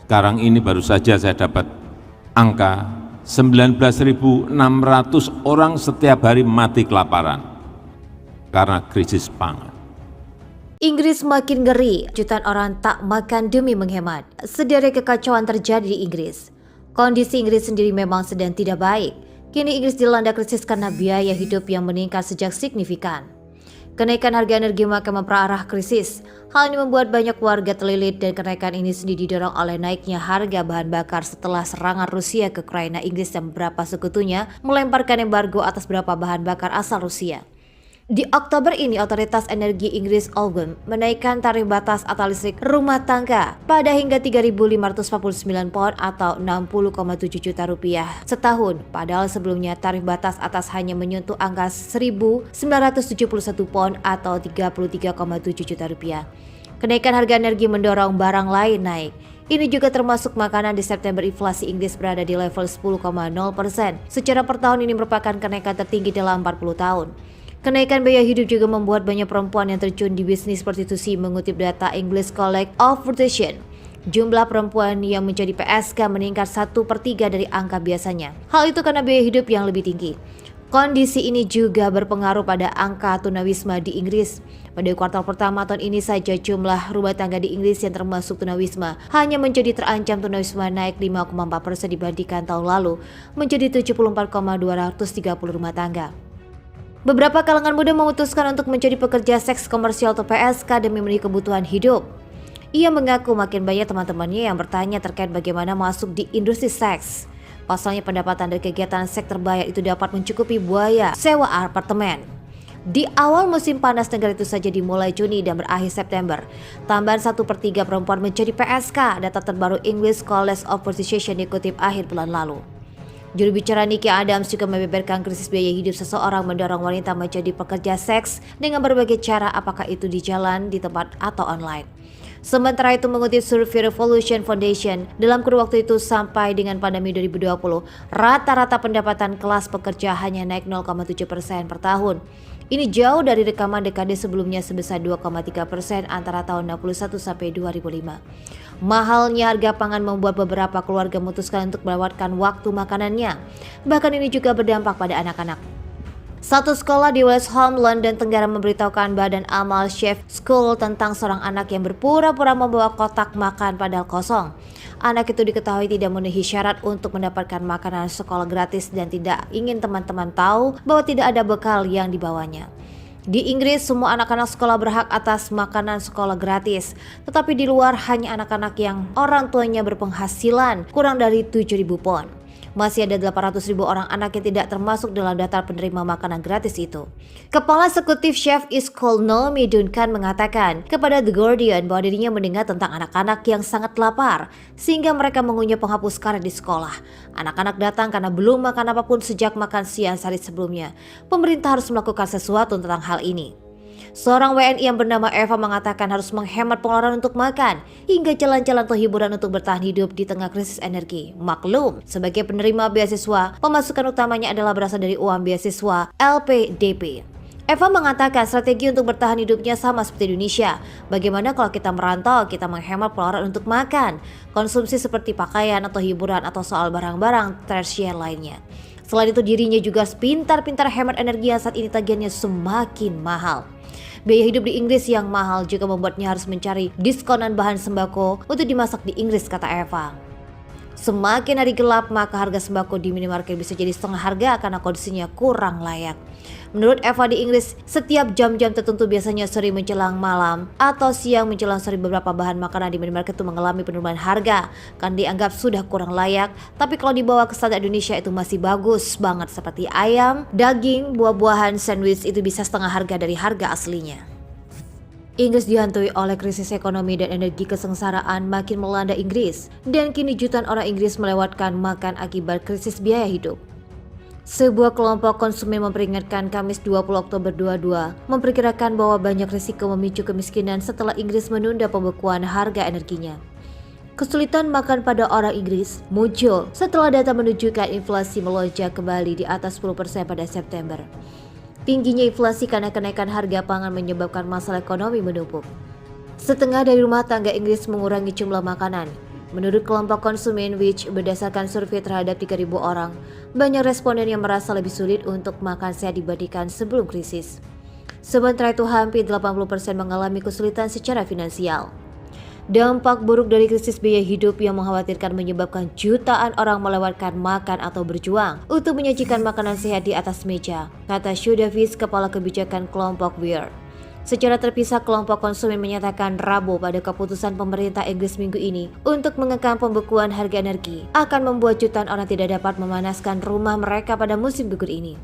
Sekarang ini baru saja saya dapat angka 19.600 orang setiap hari mati kelaparan karena krisis pangan. Inggris makin ngeri, jutaan orang tak makan demi menghemat. Sederet kekacauan terjadi di Inggris. Kondisi Inggris sendiri memang sedang tidak baik. Kini Inggris dilanda krisis karena biaya hidup yang meningkat sejak signifikan. Kenaikan harga energi makin memperparah krisis. Hal ini membuat banyak warga terlilit dan kenaikan ini sendiri didorong oleh naiknya harga bahan bakar setelah serangan Rusia ke Ukraina. Inggris dan beberapa sekutunya melemparkan embargo atas beberapa bahan bakar asal Rusia. Di Oktober ini, Otoritas Energi Inggris Ofgem menaikkan tarif batas atau listrik rumah tangga pada hingga 3.549 pound atau 60,7 juta rupiah setahun. Padahal sebelumnya tarif batas atas hanya menyentuh angka 1.971 pound atau 33,7 juta rupiah. Kenaikan harga energi mendorong barang lain naik. Ini juga termasuk makanan. Di September, inflasi Inggris berada di level 10,0%. Secara per tahun ini merupakan kenaikan tertinggi dalam 40 tahun. Kenaikan biaya hidup juga membuat banyak perempuan yang terjun di bisnis prostitusi. Mengutip data English College of Physicians, jumlah perempuan yang menjadi PSK meningkat 1/3 dari angka biasanya. Hal itu karena biaya hidup yang lebih tinggi. Kondisi ini juga berpengaruh pada angka tunawisma di Inggris. Pada kuartal pertama tahun ini saja jumlah rumah tangga di Inggris yang termasuk tunawisma hanya menjadi terancam tunawisma naik 5,4% dibandingkan tahun lalu menjadi 74,230 rumah tangga. Beberapa kalangan muda memutuskan untuk menjadi pekerja seks komersial atau PSK demi memenuhi kebutuhan hidup. Ia mengaku makin banyak teman-temannya yang bertanya terkait bagaimana masuk di industri seks. Pasalnya pendapatan dari kegiatan seks terbayar itu dapat mencukupi biaya sewa apartemen. Di awal musim panas negara itu saja dimulai Juni dan berakhir September. Tambahan 1/3 perempuan menjadi PSK. Data terbaru English College of Physicians dikutip akhir bulan lalu. Juru bicara Nicky Adams juga membeberkan krisis biaya hidup seseorang mendorong wanita menjadi pekerja seks dengan berbagai cara, apakah itu di jalan, di tempat, atau online. Sementara itu, mengutip survei Revolution Foundation, dalam kurun waktu itu sampai dengan pandemi 2020, rata-rata pendapatan kelas pekerja hanya naik 0,7% per tahun. Ini jauh dari rekaman dekade sebelumnya sebesar 2,3% antara tahun 61 sampai 2005. Mahalnya harga pangan membuat beberapa keluarga memutuskan untuk melewatkan waktu makanannya. Bahkan ini juga berdampak pada anak-anak. Satu sekolah di West Ham, London Tenggara memberitahukan Badan Amal Chef School tentang seorang anak yang berpura-pura membawa kotak makan padahal kosong. Anak itu diketahui tidak memenuhi syarat untuk mendapatkan makanan sekolah gratis dan tidak ingin teman-teman tahu bahwa tidak ada bekal yang dibawanya. Di Inggris, semua anak-anak sekolah berhak atas makanan sekolah gratis. Tetapi di luar hanya anak-anak yang orang tuanya berpenghasilan kurang dari 7.000 pound. Masih ada 800.000 orang anak yang tidak termasuk dalam daftar penerima makanan gratis itu. Kepala Eksekutif Chef School Naomi Duncan mengatakan kepada The Guardian bahwa dirinya mendengar tentang anak-anak yang sangat lapar sehingga mereka mengunyah penghapus karet di sekolah. Anak-anak datang karena belum makan apapun sejak makan siang sehari sebelumnya. Pemerintah harus melakukan sesuatu tentang hal ini. Seorang WNI yang bernama Eva mengatakan harus menghemat pengeluaran untuk makan hingga jalan-jalan atau hiburan untuk bertahan hidup di tengah krisis energi. Maklum, sebagai penerima beasiswa, pemasukan utamanya adalah berasal dari uang beasiswa LPDP. Eva mengatakan strategi untuk bertahan hidupnya sama seperti Indonesia. Bagaimana kalau kita merantau, kita menghemat pengeluaran untuk makan, konsumsi seperti pakaian atau hiburan atau soal barang-barang tersier lainnya. Selain itu, dirinya juga pintar-pintar hemat energi yang saat ini tagihannya semakin mahal. Biaya hidup di Inggris yang mahal juga membuatnya harus mencari diskonan bahan sembako untuk dimasak di Inggris, kata Eva. Semakin hari gelap, maka harga sembako di minimarket bisa jadi setengah harga karena kondisinya kurang layak. Menurut Eva, di Inggris, setiap jam-jam tertentu biasanya sore menjelang malam atau siang menjelang sore beberapa bahan makanan di minimarket itu mengalami penurunan harga karena dianggap sudah kurang layak. Tapi kalau dibawa ke standar Indonesia itu masih bagus banget, seperti ayam, daging, buah-buahan, sandwich itu bisa setengah harga dari harga aslinya. Inggris dihantui oleh krisis ekonomi dan energi. Kesengsaraan makin melanda Inggris dan kini jutaan orang Inggris melewatkan makan akibat krisis biaya hidup. Sebuah kelompok konsumen memperingatkan Kamis 20 Oktober 2022 memperkirakan bahwa banyak risiko memicu kemiskinan setelah Inggris menunda pembekuan harga energinya. Kesulitan makan pada orang Inggris muncul setelah data menunjukkan inflasi melonjak kembali di atas 10% pada September. Tingginya inflasi karena kenaikan harga pangan menyebabkan masalah ekonomi menumpuk. Setengah dari rumah tangga Inggris mengurangi jumlah makanan. Menurut kelompok konsumen Which berdasarkan survei terhadap 3.000 orang, banyak responden yang merasa lebih sulit untuk makan sehat dibandingkan sebelum krisis. Sementara itu hampir 80% mengalami kesulitan secara finansial. Dampak buruk dari krisis biaya hidup yang mengkhawatirkan menyebabkan jutaan orang melewatkan makan atau berjuang untuk menyajikan makanan sehat di atas meja, kata Sue Davis, kepala kebijakan kelompok Weir. Secara terpisah, kelompok konsumen menyatakan Rabu pada keputusan pemerintah Inggris minggu ini untuk mengekang pembekuan harga energi akan membuat jutaan orang tidak dapat memanaskan rumah mereka pada musim gugur ini.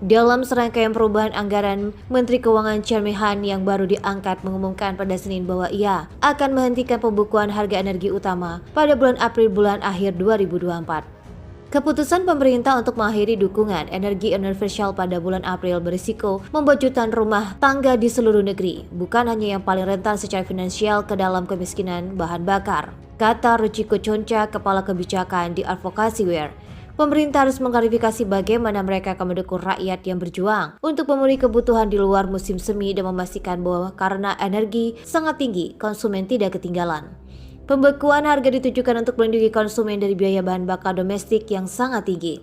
Dalam serangkaian perubahan anggaran, Menteri Keuangan Jeremy Hunt yang baru diangkat mengumumkan pada Senin bahwa ia akan menghentikan pembukuan harga energi utama pada bulan April bulan akhir 2024. Keputusan pemerintah untuk mengakhiri dukungan energi universal pada bulan April berisiko membuat jutaan rumah tangga di seluruh negeri, bukan hanya yang paling rentan secara finansial ke dalam kemiskinan bahan bakar, kata Ruchiko Choncha, kepala kebijakan di Advocacy Weir. Pemerintah harus mengklarifikasi bagaimana mereka akan mendukung rakyat yang berjuang untuk memenuhi kebutuhan di luar musim semi dan memastikan bahwa karena energi sangat tinggi, konsumen tidak ketinggalan. Pembekuan harga ditujukan untuk melindungi konsumen dari biaya bahan bakar domestik yang sangat tinggi.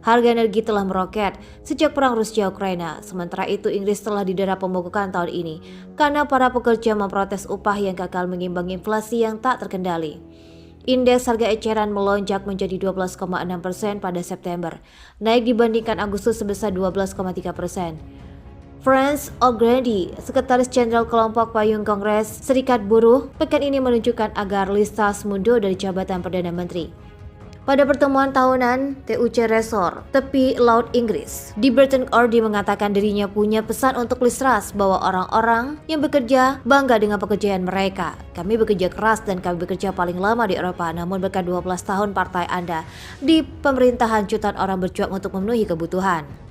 Harga energi telah meroket sejak perang Rusia-Ukraina. Sementara itu, Inggris telah didera pembukuan tahun ini karena para pekerja memprotes upah yang gagal mengimbangi inflasi yang tak terkendali. Indeks harga eceran melonjak menjadi 12,6% pada September, naik dibandingkan Agustus sebesar 12,3%. Frans O'Grady, Sekretaris Jenderal Kelompok Payung Kongres Serikat Buruh, pekan ini menunjukkan agar Liz Truss mundur dari jabatan Perdana Menteri. Pada pertemuan tahunan TUC Resor tepi Laut Inggris, di Burton Ordi mengatakan dirinya punya pesan untuk Liz Truss bahwa orang-orang yang bekerja bangga dengan pekerjaan mereka. Kami bekerja keras dan kami bekerja paling lama di Eropa, namun berkat 12 tahun partai Anda di pemerintahan jutaan orang berjuang untuk memenuhi kebutuhan.